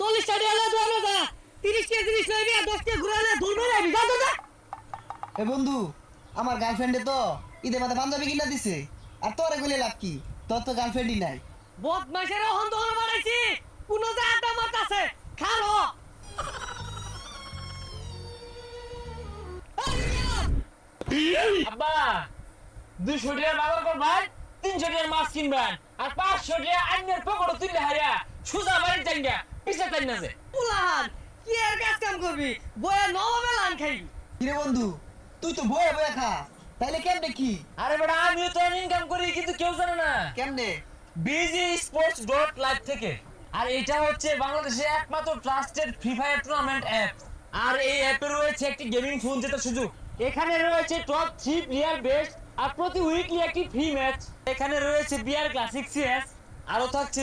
40 টাকা হলে দোনো যা 30 টাকা জিনিস লইবি আর 10 টাকা ঘুরালে ধরবে না যা তো যা। এ বন্ধু, আমার গার্লফ্রেন্ডে তো ঈদের মাথায় পাঞ্জাবি কিনা দিছে, আর তোরে কইলে লাভ কি? তোর তো গার্লফ্রেন্ডই নাই। বদমাশের অহন দহন বানাইছি কোন যা আড্ডা মারতাছে খালো। আব্বা 200 টাকা ব্যবহার করবেন, 300 টাকার মাছ কিনবেন আর 500 টাকা আইনের পকেটে তুলে হারিয়া সুজা বাড়ির জায়গা পিছে তাই না যে পুলাহান কি আর কাজ কাম করবি বয়ে নবমে লান খাই। কিরে বন্ধু, তুই তো বয়ে বয়ে খা, তাইলে কেমনে কি? আরে বেটা আমিও তো ইনকাম করি কিন্তু কেউ জানে না। কেমনে? BGsports.live থেকে। আর এটা হচ্ছে বাংলাদেশের একমাত্র trusted Free Fire tournament app. আর এই অ্যাপে রয়েছে একটি গেমিং ফোন জেতার সুযোগ। এখানে রয়েছে টপ 3 প্লেয়ার বেস্ট আর প্রতি উইকলি একটি ফ্রি ম্যাচ। এখানে রয়েছে বিআর ক্লাসিক সিএস, আরো থাকছে